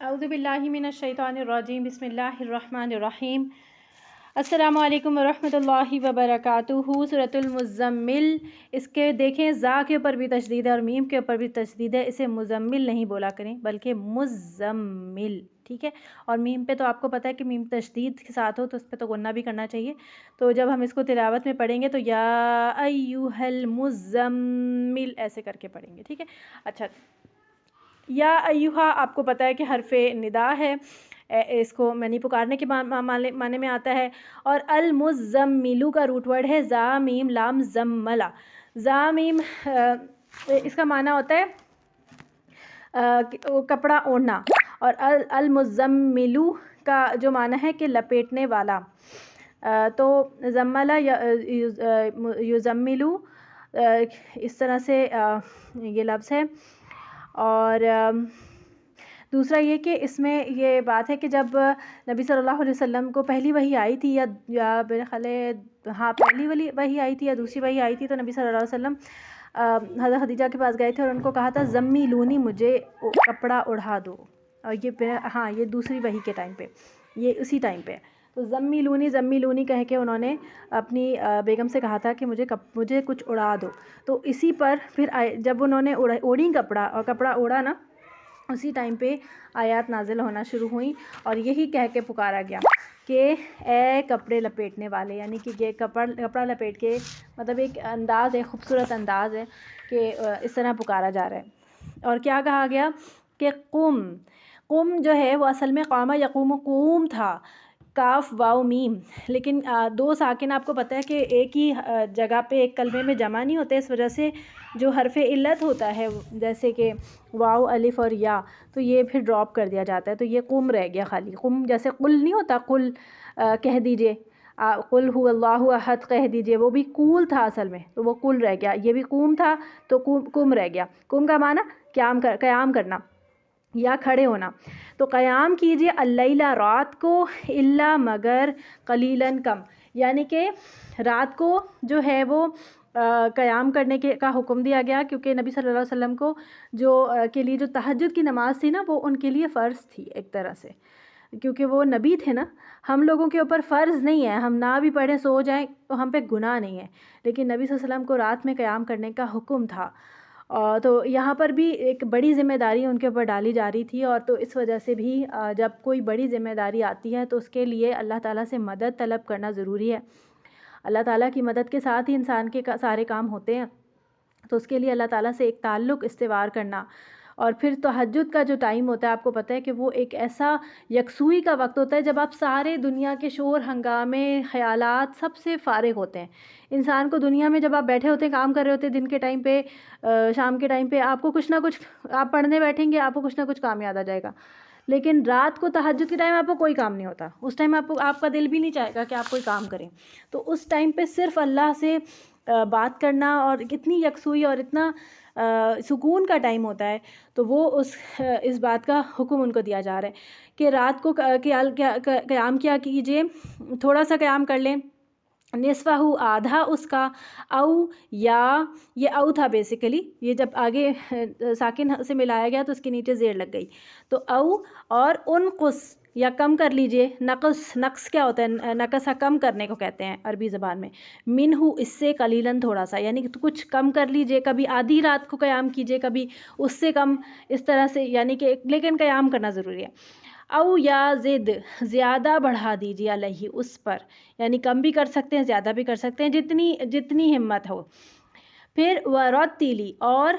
اعوذ باللہ من الشیطان الرجیم بسم اللہ الرحمن الرحیم السلام علیکم ورحمۃ اللہ وبرکاتہ۔ سورۃ المزمل، اس کے دیکھیں زا کے اوپر بھی تشدید ہے اور میم کے اوپر بھی تشدید ہے، اسے مزمل نہیں بولا کریں بلکہ مزمل، ٹھیک ہے۔ اور میم پہ تو آپ کو پتہ ہے کہ میم تشدید کے ساتھ ہو تو اس پہ تو غنہ بھی کرنا چاہیے۔ تو جب ہم اس کو تلاوت میں پڑھیں گے تو یا ایھا المزمل ایسے کر کے پڑھیں گے، ٹھیک ہے۔ اچھا، یا ایھا آپ کو پتہ ہے کہ حرف ندا ہے، اس کو منی پکارنے کے معنی میں آتا ہے، اور المزملو کا روٹ ورڈ ہے زا میم لام زملا۔ زا میم اس کا معنی ہوتا ہے کپڑا اوڑھنا، اور المزملو کا جو معنی ہے کہ لپیٹنے والا۔ تو زملا یزملو اس طرح سے یہ لفظ ہے۔ اور دوسرا یہ کہ اس میں یہ بات ہے کہ جب نبی صلی اللہ علیہ وسلم کو پہلی وحی آئی تھی یا میرے خیال ہے پہلی وحی آئی تھی یا دوسری وحی آئی تھی، تو نبی صلی اللہ علیہ وسلم حضرت خدیجہ کے پاس گئے تھے اور ان کو کہا تھا زمیلونی، مجھے کپڑا اڑھا دو۔ اور یہ دوسری وحی کے ٹائم پہ، یہ اسی ٹائم پہ، تو زمیلونی کہہ کے انہوں نے اپنی بیگم سے کہا تھا کہ مجھے کچھ اڑا دو۔ تو اسی پر پھر جب انہوں نے اوڑھی کپڑا اور کپڑا اوڑھا نا، اسی ٹائم پہ آیات نازل ہونا شروع ہوئیں اور یہی کہہ کے پکارا گیا کہ اے کپڑے لپیٹنے والے، یعنی کہ یہ کپڑا لپیٹ کے مطلب ایک انداز ہے، خوبصورت انداز ہے کہ اس طرح پکارا جا رہا ہے۔ اور کیا کہا گیا کہ قم جو ہے وہ اصل میں قام یقوم قوم تھا، کاف واو میم، لیکن دو ساکن آپ کو پتہ ہے کہ ایک ہی جگہ پہ ایک کلمے میں جمع نہیں ہوتے، اس وجہ سے جو حرف علت ہوتا ہے جیسے کہ واو الف اور یا، تو یہ پھر ڈراپ کر دیا جاتا ہے، تو یہ قم رہ گیا خالی۔ قم جیسے قل نہیں ہوتا، قل کہہ دیجئے، قل هو اللہ احد کہہ دیجئے، وہ بھی قول تھا اصل میں، تو وہ قل رہ گیا۔ یہ بھی قوم تھا تو قم رہ گیا۔ قم کا معنی قیام کرنا یا کھڑے ہونا۔ تو قیام کیجئے اللیلہ، رات کو، الا مگر، قلیلاً کم، یعنی کہ رات کو جو ہے وہ قیام کرنے کا حکم دیا گیا، کیونکہ نبی صلی اللہ علیہ وسلم کو کے لیے جو تہجد کی نماز تھی نا، وہ ان کے لیے فرض تھی ایک طرح سے، کیونکہ وہ نبی تھے نا۔ ہم لوگوں کے اوپر فرض نہیں ہے، ہم نہ بھی پڑھیں سو جائیں تو ہم پہ گناہ نہیں ہے، لیکن نبی صلی اللہ علیہ وسلم کو رات میں قیام کرنے کا حکم تھا۔ تو یہاں پر بھی ایک بڑی ذمہ داری ان کے اوپر ڈالی جا رہی تھی، اور تو اس وجہ سے بھی جب کوئی بڑی ذمہ داری آتی ہے تو اس کے لیے اللہ تعالیٰ سے مدد طلب کرنا ضروری ہے۔ اللہ تعالیٰ کی مدد کے ساتھ ہی انسان کے سارے کام ہوتے ہیں، تو اس کے لیے اللہ تعالیٰ سے ایک تعلق استوار کرنا۔ اور پھر تہجد کا جو ٹائم ہوتا ہے آپ کو پتہ ہے کہ وہ ایک ایسا یکسوئی کا وقت ہوتا ہے جب آپ سارے دنیا کے شور ہنگامے خیالات سب سے فارغ ہوتے ہیں۔ انسان کو دنیا میں جب آپ بیٹھے ہوتے ہیں، کام کر رہے ہوتے ہیں، دن کے ٹائم پہ، شام کے ٹائم پہ آپ کو کچھ نہ کچھ، آپ پڑھنے بیٹھیں گے آپ کو کچھ نہ کچھ کام یاد آ جائے گا، لیکن رات کو تہجد کے ٹائم آپ کو کوئی کام نہیں ہوتا، اس ٹائم آپ کا دل بھی نہیں چاہے گا کہ آپ کوئی کام کریں۔ تو اس ٹائم پہ صرف اللہ سے بات کرنا، اور کتنی یکسوئی اور اتنا سکون کا ٹائم ہوتا ہے، تو وہ اس بات کا حکم ان کو دیا جا رہا ہے کہ رات کو قیام کیا کیجئے، تھوڑا سا قیام کر لیں، نصفہ آدھا اس کا، او یا، یہ او تھا بیسیکلی، یہ جب آگے ساکن سے ملایا گیا تو اس کے نیچے زیر لگ گئی، تو او، اور انقص یا کم کر لیجئے۔ نقص کیا ہوتا ہے؟ نقص کم کرنے کو کہتے ہیں عربی زبان میں۔ منہ اس سے، قلیلاً تھوڑا سا، یعنی کہ کچھ کم کر لیجئے، کبھی آدھی رات کو قیام کیجئے، کبھی اس سے کم، اس طرح سے، یعنی کہ لیکن قیام کرنا ضروری ہے۔ او یا زد، زیادہ بڑھا دیجئے، علیہ، اس پر، یعنی کم بھی کر سکتے ہیں، زیادہ بھی کر سکتے ہیں، جتنی ہمت ہو۔ پھر ورتیلی، اور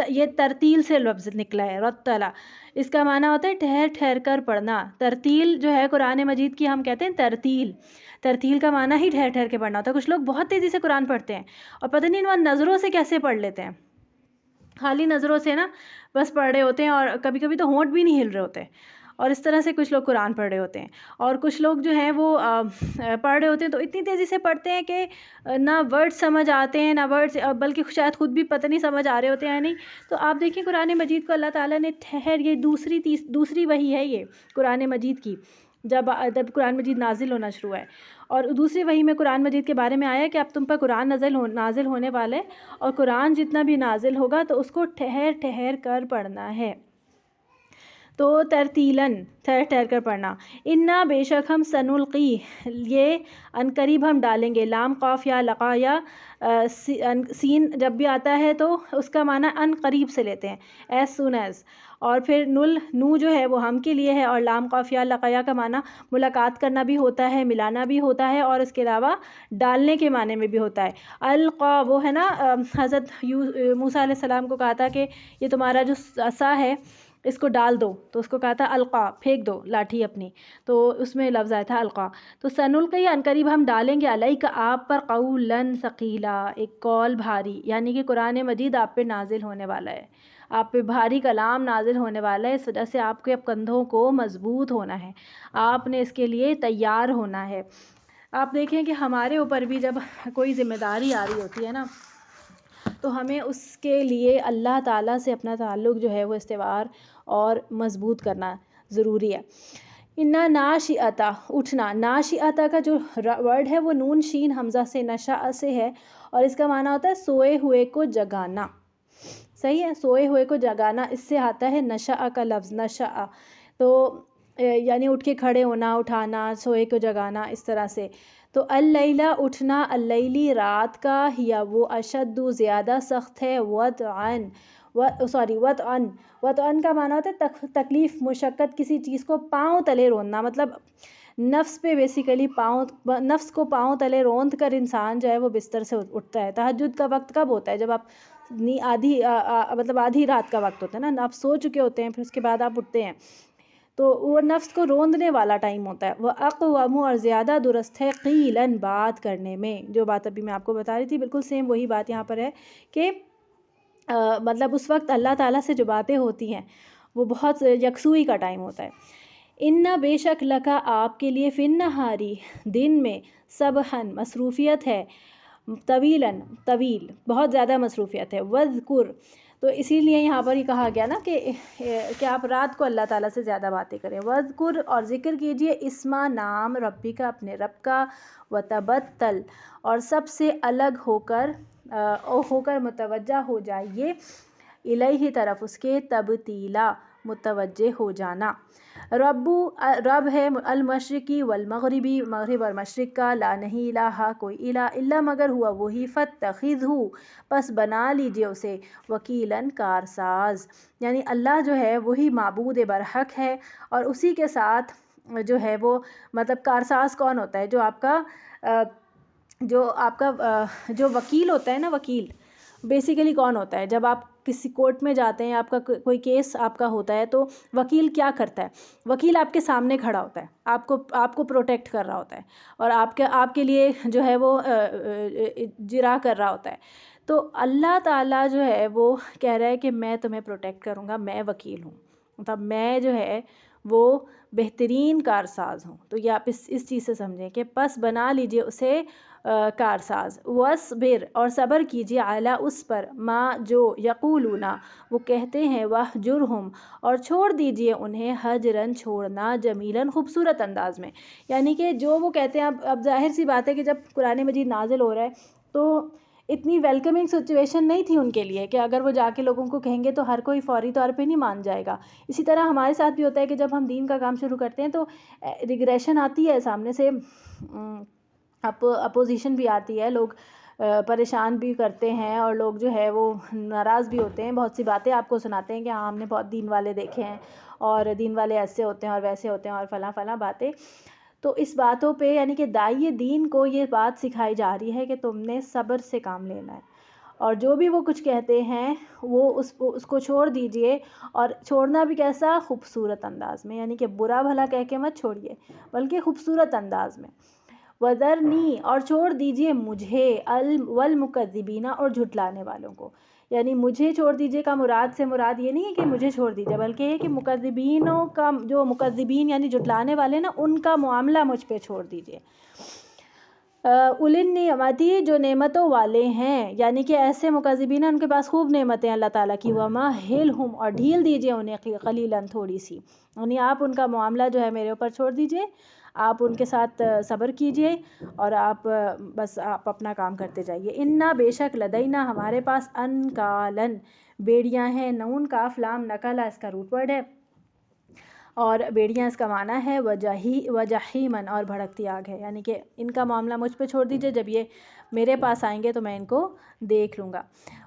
یہ ترتیل سے لفظ نکلا ہے، رتلا، اس کا معنی ہوتا ہے ٹھہر ٹھہر کر پڑھنا۔ ترتیل جو ہے قرآن مجید کی ہم کہتے ہیں ترتیل کا معنی ہی ٹھہر ٹھہر کے پڑھنا ہوتا ہے۔ کچھ لوگ بہت تیزی سے قرآن پڑھتے ہیں اور پتہ نہیں وہ نظروں سے کیسے پڑھ لیتے ہیں، خالی نظروں سے نا بس پڑھ رہے ہوتے ہیں، اور کبھی کبھی تو ہونٹ بھی نہیں ہل رہے ہوتے، اور اس طرح سے کچھ لوگ قرآن پڑھ رہے ہوتے ہیں۔ اور کچھ لوگ جو ہیں وہ پڑھ رہے ہوتے ہیں تو اتنی تیزی سے پڑھتے ہیں کہ نہ ورڈ سمجھ آتے ہیں، نہ ورڈ، بلکہ شاید خود بھی پتہ نہیں سمجھ آ رہے ہوتے ہیں نہیں۔ تو آپ دیکھیں قرآن مجید کو اللہ تعالیٰ نے یہ دوسری وحی ہے یہ قرآن مجید کی، جب قرآن مجید نازل ہونا شروع ہے، اور دوسری وحی میں قرآن مجید کے بارے میں آیا کہ اب تم پر قرآن نازل ہونے والے، اور قرآن جتنا بھی نازل ہوگا تو اس کو ٹھہر ٹھہر کر پڑھنا ہے۔ تو ترتیلاً ٹھہر ٹھہر کر پڑھنا. انا بے شک ہم سنلقی یہ ان قریب ہم ڈالیں گے. لام قاف یا لقا یا سین جب بھی آتا ہے تو اس کا معنی ان قریب سے لیتے ہیں ایز سون ایز. اور پھر نو جو ہے وہ ہم کے لیے ہے اور لام قاف یا لقیا کا معنی ملاقات کرنا بھی ہوتا ہے, ملانا بھی ہوتا ہے اور اس کے علاوہ ڈالنے کے معنی میں بھی ہوتا ہے. القا وہ ہے نا حضرت موسیٰ علیہ السلام کو کہا تھا کہ یہ تمہارا جو عصا ہے اس کو ڈال دو, تو اس کو کہا تھا القا, پھینک دو لاٹھی اپنی, تو اس میں لفظ آیا تھا القا. تو سنلقی ان قریب ہم ڈالیں گے علیک آپ پر قولاً ثقیلا ایک قول بھاری, یعنی کہ قرآن مجید آپ پہ نازل ہونے والا ہے, آپ پہ بھاری کلام نازل ہونے والا ہے. اس وجہ سے آپ کے اب کندھوں کو مضبوط ہونا ہے, آپ نے اس کے لیے تیار ہونا ہے. آپ دیکھیں کہ ہمارے اوپر بھی جب کوئی ذمہ داری آ رہی ہوتی ہے نا تو ہمیں اس کے لیے اللہ تعالیٰ سے اپنا تعلق جو ہے وہ استوار اور مضبوط کرنا ضروری ہے. انا ناشئتا اٹھنا, ناشئتا کا جو ورڈ ہے وہ نون شین حمزہ سے نشأ سے ہے اور اس کا معنی ہوتا ہے سوئے ہوئے کو جگانا. صحیح ہے, سوئے ہوئے کو جگانا, اس سے آتا ہے نشأ کا لفظ نشأ, تو یعنی اٹھ کے کھڑے ہونا, اٹھانا, سوئے کو جگانا, اس طرح سے. تو اللیلہ اٹھنا, اللیلی رات کا, یا وہ اشد زیادہ سخت ہے, وطعن وطعن کا معنی ہوتا ہے تکلیف, مشقت, کسی چیز کو پاؤں تلے روندنا, مطلب نفس پہ بیسیکلی نفس کو پاؤں تلے روند کر انسان جو ہے وہ بستر سے اٹھتا ہے. تہجد کا وقت کب ہوتا ہے؟ جب آپ آدھی رات کا وقت ہوتا ہے نا, آپ سو چکے ہوتے ہیں, پھر اس کے بعد آپ اٹھتے ہیں, تو وہ نفس کو روندنے والا ٹائم ہوتا ہے. وہ اقوام اور زیادہ درست ہے قیلاً بات کرنے میں, جو بات ابھی میں آپ کو بتا رہی تھی بالکل سیم وہی بات یہاں پر ہے کہ مطلب اس وقت اللہ تعالیٰ سے جو باتیں ہوتی ہیں وہ بہت یکسوئی کا ٹائم ہوتا ہے. انا بے شک لکا آپ کے لیے فی النہاری دن میں سبحن مصروفیت ہے, طویلاً طویل بہت زیادہ مصروفیت ہے, وذکر تو اسی لیے یہاں پر ہی کہا گیا نا کہ آپ رات کو اللہ تعالیٰ سے زیادہ باتیں کریں. وذکر اور ذکر کیجئے اسما نام ربی کا اپنے رب کا, وتبتل اور سب سے الگ ہو کر متوجہ ہو جائیے, الیہ طرف اس کے, تبتیلا متوجہ ہو جانا. رب ہے المشرقی والمغربی, مغرب اور مشرق کا, لا نہیں الہ کوئی الہ الا مگر ہوا وہی, فاتخذہ پس بنا لیجئے اسے, وکیلاً کارساز, یعنی اللہ جو ہے وہی معبود برحق ہے اور اسی کے ساتھ جو ہے وہ مطلب کارساز کون ہوتا ہے؟ جو آپ کا جو وکیل ہوتا ہے نا, وکیل بیسیکلی کون ہوتا ہے؟ جب آپ کسی کورٹ میں جاتے ہیں, آپ کا کوئی کیس آپ کا ہوتا ہے تو وکیل کیا کرتا ہے؟ وکیل آپ کے سامنے کھڑا ہوتا ہے, آپ کو پروٹیکٹ کر رہا ہوتا ہے اور آپ کے لیے جو ہے وہ جرا کر رہا ہوتا ہے. تو اللہ تعالیٰ جو ہے وہ کہہ رہا ہے کہ میں تمہیں پروٹیکٹ کروں گا, میں وکیل ہوں, مطلب میں جو ہے وہ بہترین کارساز ہوں. تو یہ آپ اس چیز سے سمجھیں کہ پس بنا لیجئے اسے کارساز. وَاصْبِرْ اور صبر کیجئے, علی اس پر, ما جو یقولون وہ کہتے ہیں, وَاہْجُرْہُمْ اور چھوڑ دیجئے انہیں, ہجراً چھوڑنا, جمیلاً خوبصورت انداز میں. یعنی کہ جو وہ کہتے ہیں, اب ظاہر سی بات ہے کہ جب قرآن مجید نازل ہو رہا ہے تو اتنی ویلکمنگ سچویشن نہیں تھی ان کے لیے کہ اگر وہ جا کے لوگوں کو کہیں گے تو ہر کوئی فوری طور پہ نہیں مان جائے گا. اسی طرح ہمارے ساتھ بھی ہوتا ہے کہ جب ہم دین کا کام شروع کرتے ہیں تو ریگریشن آتی ہے, سامنے سے اپوزیشن بھی آتی ہے, لوگ پریشان بھی کرتے ہیں اور لوگ جو ہے وہ ناراض بھی ہوتے ہیں, بہت سی باتیں آپ کو سناتے ہیں کہ ہاں ہم نے بہت دین والے دیکھے ہیں اور دین والے ایسے ہوتے ہیں اور ویسے ہوتے ہیں اور فلاں باتیں. تو اس باتوں پہ یعنی کہ داعی دین کو یہ بات سکھائی جا رہی ہے کہ تم نے صبر سے کام لینا ہے, اور جو بھی وہ کچھ کہتے ہیں وہ اس کو چھوڑ دیجئے, اور چھوڑنا بھی کیسا؟ خوبصورت انداز میں, یعنی کہ برا بھلا کہہ کے مت چھوڑیے بلکہ خوبصورت انداز میں. وَذَرْنِی اور چھوڑ دیجئے مجھے, والمکذبین اور جھٹلانے والوں کو, یعنی مجھے چھوڑ دیجئے کا مراد یہ نہیں ہے کہ مجھے چھوڑ دیجئے, بلکہ یہ کہ مکذبینوں کا, جو مکذبین یعنی جھٹلانے والے نا, ان کا معاملہ مجھ پہ چھوڑ دیجئے. اولی النعمتی جو نعمتوں والے ہیں, یعنی کہ ایسے مکذبین ان کے پاس خوب نعمتیں اللہ تعالیٰ کی. وَمَهِّلْهُمْ اور ڈھیل دیجئے انہیں, قلیلاً تھوڑی سی, یعنی آپ ان کا معاملہ جو ہے میرے اوپر چھوڑ دیجئے, آپ ان کے ساتھ صبر کیجئے اور آپ اپنا کام کرتے جائیے. انا بے شک لدینا ہمارے پاس, انکالن بیڑیاں ہیں, نون کاف لام نکلا اس کا روٹ ورڈ ہے, اور بیڑیاں اس کا معنی ہے وجحیمن، اور بھڑکتی آگ ہے، یعنی کہ ان کا معاملہ مجھ پہ چھوڑ دیجئے، جب یہ میرے پاس آئیں گے تو میں ان کو دیکھ لوں گا۔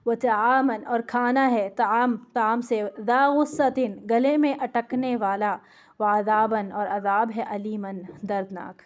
وطعامن، اور کھانا ہے، طعام سے، ذا غصۃ، گلے میں اٹکنے والا، وعذابن، اور عذاب ہے، علیمن، دردناک۔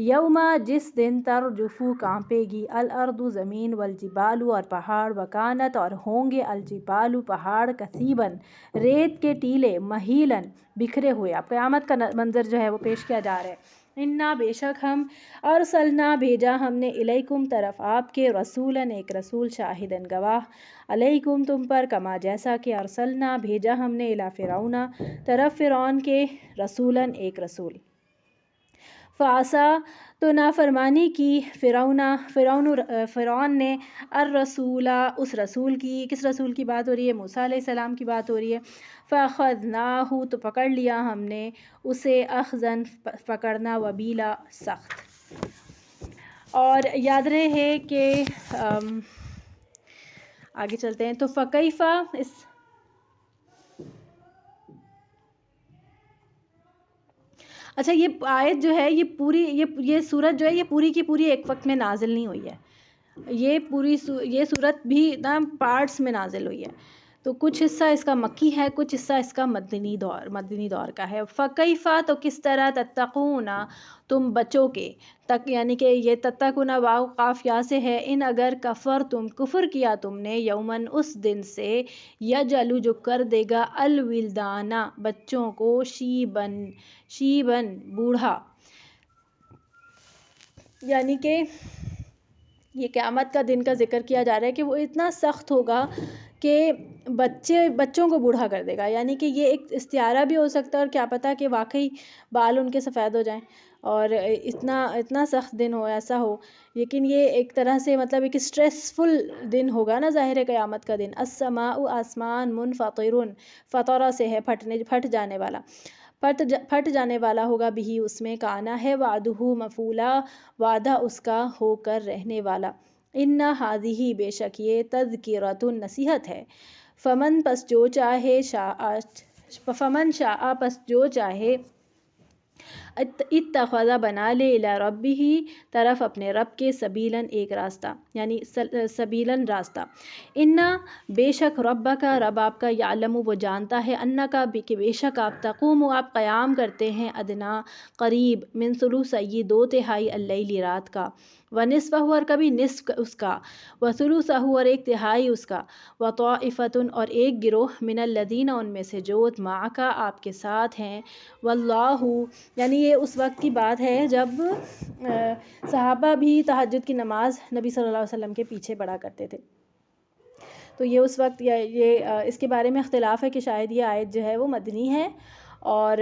یوما، جس دن، ترجفو، کانپے گی، الارض، زمین، والجبال، اور پہاڑ، وکانت، اور ہوں گے، الجبال، پہاڑ، کثیبن، ریت کے ٹیلے، مہیلن، بکھرے ہوئے۔ اب قیامت کا منظر جو ہے وہ پیش کیا جا رہا ہے۔ انا، بے شک ہم، ارسلنا، بھیجا ہم نے، الیکم، طرف آپ کے، رسولاً، ایک رسول، شاہداً، گواہ، علیکم، تم پر، کما، جیسا کہ، ارسلنا، بھیجا ہم نے، الی فرعون، طرف فرعون کے، رسولاً، ایک رسول۔ فعصیٰ، تو نافرمانی کی، فرعون نے، الرسول، اس رسول کی، کس رسول کی بات ہو رہی ہے؟ موسیٰ علیہ السلام کی بات ہو رہی ہے۔ فَأَخَذْنَاهُ، تو پکڑ لیا ہم نے اسے، اخذاً، پکڑنا، وبیلا، سخت۔ اور یاد رہے کہ آگے چلتے ہیں تو فَكَيْفَ، اچھا یہ آیت جو ہے یہ پوری، یہ سورت جو ہے یہ پوری کی پوری ایک وقت میں نازل نہیں ہوئی ہے، یہ سورت بھی نا پارٹس میں نازل ہوئی ہے، تو کچھ حصہ اس کا مکی ہے، کچھ حصہ اس کا مدنی دور کا ہے۔ فَكَيْفَ، تو کس طرح، تَتَّقُونَ، تم بچو گے، تک یعنی کہ یہ تتقون واو قاف یا سے ہے، ان اگر کفر، تم کفر کیا تم نے، یومن، اس دن سے، یجعل، جو کر دے گا، الولدان، بچوں کو، شیبن، بوڑھا، یعنی کہ یہ قیامت کا دن کا ذکر کیا جا رہا ہے کہ وہ اتنا سخت ہوگا کہ بچوں کو بوڑھا کر دے گا، یعنی کہ یہ ایک استعارہ بھی ہو سکتا ہے، اور کیا پتہ کہ واقعی بال ان کے سفید ہو جائیں، اور اتنا سخت دن ہو، ایسا ہو، لیکن یہ ایک طرح سے مطلب ایک اسٹریسفل دن ہوگا نا، ظاہر ہے قیامت کا دن۔ السماء، آسمان، منفطر، فطرہ سے ہے، پھٹ جانے والا، پھٹ جانے والا ہوگا، بھی اس میں، کانا ہے، وعدہ مفعولا، وعدہ اس کا ہو کر رہنے والا۔ ان ہذہ، بے شک یہ، تذکرۃ، نصیحت ہے، فمن، پس جو چاہے، فمن شاء، پس جو چاہے، اتخذ، بنا لے، الی ربہ، طرف اپنے رب کے، سبیلاً، ایک راستہ، یعنی سبیلاً، راستہ۔ انا، بے شک، ربک، رب آپ کا، یعلم، وہ جانتا ہے، انکا، کہ بے شک آپ، تقوم، آپ قیام کرتے ہیں، ادنا، قریب، من ثلثی، 2/3 اللیل، رات کا، ونصفہ، اور کبھی نصف اس کا، وثلثہ، اور 1/3 اس کا، وطائفۃ، اور ایک گروہ، من الذین، ان میں سے جو، معک، آپ کے ساتھ ہیں، واللہ، یعنی یہ اس وقت کی بات ہے جب صحابہ بھی تہجد کی نماز نبی صلی اللہ علیہ وسلم کے پیچھے پڑھا کرتے تھے، تو یہ اس وقت یہ اس کے بارے میں اختلاف ہے کہ شاید یہ آیت جو ہے وہ مدنی ہے، اور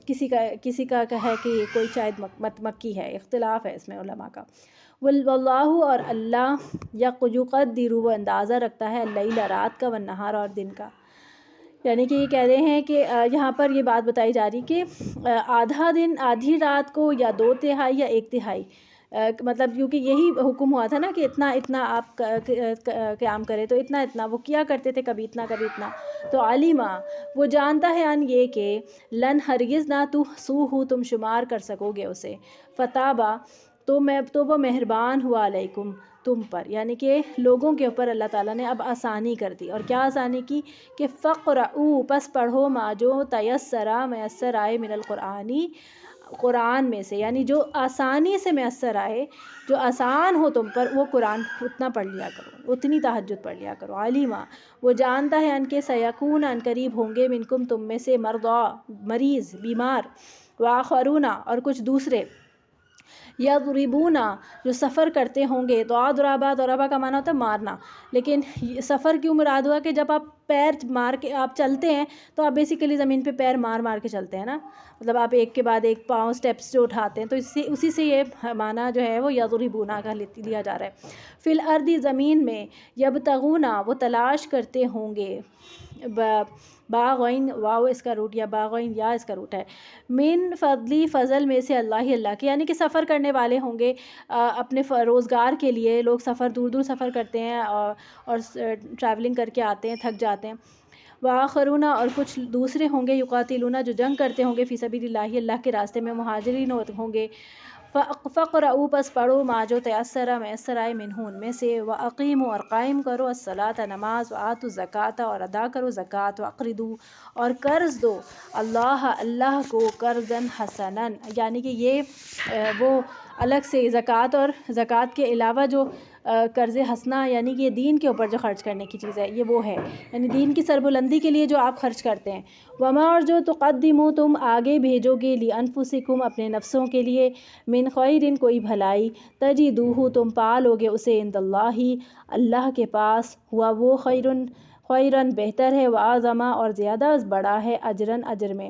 کسی کا ہے کہ کوئی شاید مکی ہے، اختلاف ہے اس میں علماء کا۔ واللہ، اور اللہ، یقدر، وہ اندازہ رکھتا ہے، اللیل، رات کا، والنہار، اور دن کا، یعنی کہ یہ کہہ رہے ہیں کہ یہاں پر یہ بات بتائی جا رہی کہ آدھا دن، آدھی رات کو، یا 2/3 یا 1/3، مطلب کیونکہ یہی حکم ہوا تھا نا کہ اتنا آپ قیام کرے، تو اتنا وہ کیا کرتے تھے، کبھی اتنا کبھی اتنا، تو علیمہ، وہ جانتا ہے، ان یہ کہ، لن، ہرگز نہ، تحصوہ، تم شمار کر سکو گے اسے، فتابہ، تو وہ مہربان ہوا، علیکم، تم پر، یعنی کہ لوگوں کے اوپر اللہ تعالیٰ نے اب آسانی کر دی، اور کیا آسانی کی کہ فقرؤ، پس پڑھو، ما، جو تیسرا، میسر آئے، من القرآنی، قرآن میں سے، یعنی جو آسانی سے میسر آئے، جو آسان ہو تم پر، وہ قرآن اتنا پڑھ لیا کرو، اتنی تہجد پڑھ لیا کرو۔ علیمہ، وہ جانتا ہے، ان کے، سیکون، ان قریب ہوں گے، منکم، تم میں سے، مرضی، مریض، بیمار، وآخرون، اور کچھ دوسرے، یضربون، جو سفر کرتے ہوں گے، ضربہ کا معنی ہوتا ہے مارنا، لیکن سفر کیوں مراد ہوا کہ جب آپ پیر مار کے آپ چلتے ہیں تو آپ بیسیکلی زمین پہ پیر مار مار کے چلتے ہیں نا، مطلب آپ ایک کے بعد ایک پاؤں سٹیپس جو اٹھاتے ہیں، تو اسی سے یہ معنی جو ہے وہ یضربون کا لیا جا رہا ہے۔ فی الارض، زمین میں، یبتغون، وہ تلاش کرتے ہوں گے، باغین، واو اس کا روٹ، یا باغین، یا اس کا روٹ ہے، من فضلی، فضل میں سے، اللہ کے، یعنی کہ سفر کرنے والے ہوں گے اپنے روزگار کے لیے، لوگ سفر، دور دور سفر کرتے ہیں، اور ٹریولنگ کر کے آتے ہیں، تھک جاتے ہیں، وآخرون اور کچھ دوسرے ہوں گے یقاتلون جو جنگ کرتے ہوں گے فی سبیل اللہ اللہ کے راستے میں مہاجرین ہوں گے فقرؤوا پس پڑھو ما جو میسر آئے منہ ان میں سے واقیموا اور قائم کرو الصلاۃ نماز وآتوا الزکوٰۃ اور ادا کرو زکوٰۃ واقرضوا اور قرض دو اللہ کو قرضا حسنا یعنی کہ یہ وہ الگ سے زکوٰۃ کے علاوہ جو قرض حسنہ یعنی کہ یہ دین کے اوپر جو خرچ کرنے کی چیز ہے یہ وہ ہے یعنی دین کی سربلندی کے لیے جو آپ خرچ کرتے ہیں وما اور جو تقدموا تم آگے بھیجو گے لانفسکم اپنے نفسوں کے لیے من خیر کوئی بھلائی تجدوہ تم پالو گے اسے عند اللہ کے پاس ہوا وہ خیرن بہتر ہے واعظم اور زیادہ بڑا ہے اجر میں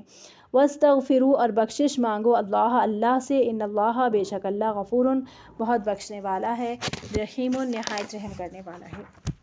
واستغفروا اور بخشش مانگو اللہ سے ان اللہ بے شک اللہ غفور بہت بخشنے والا ہے رحیم نہایت رحم کرنے والا ہے.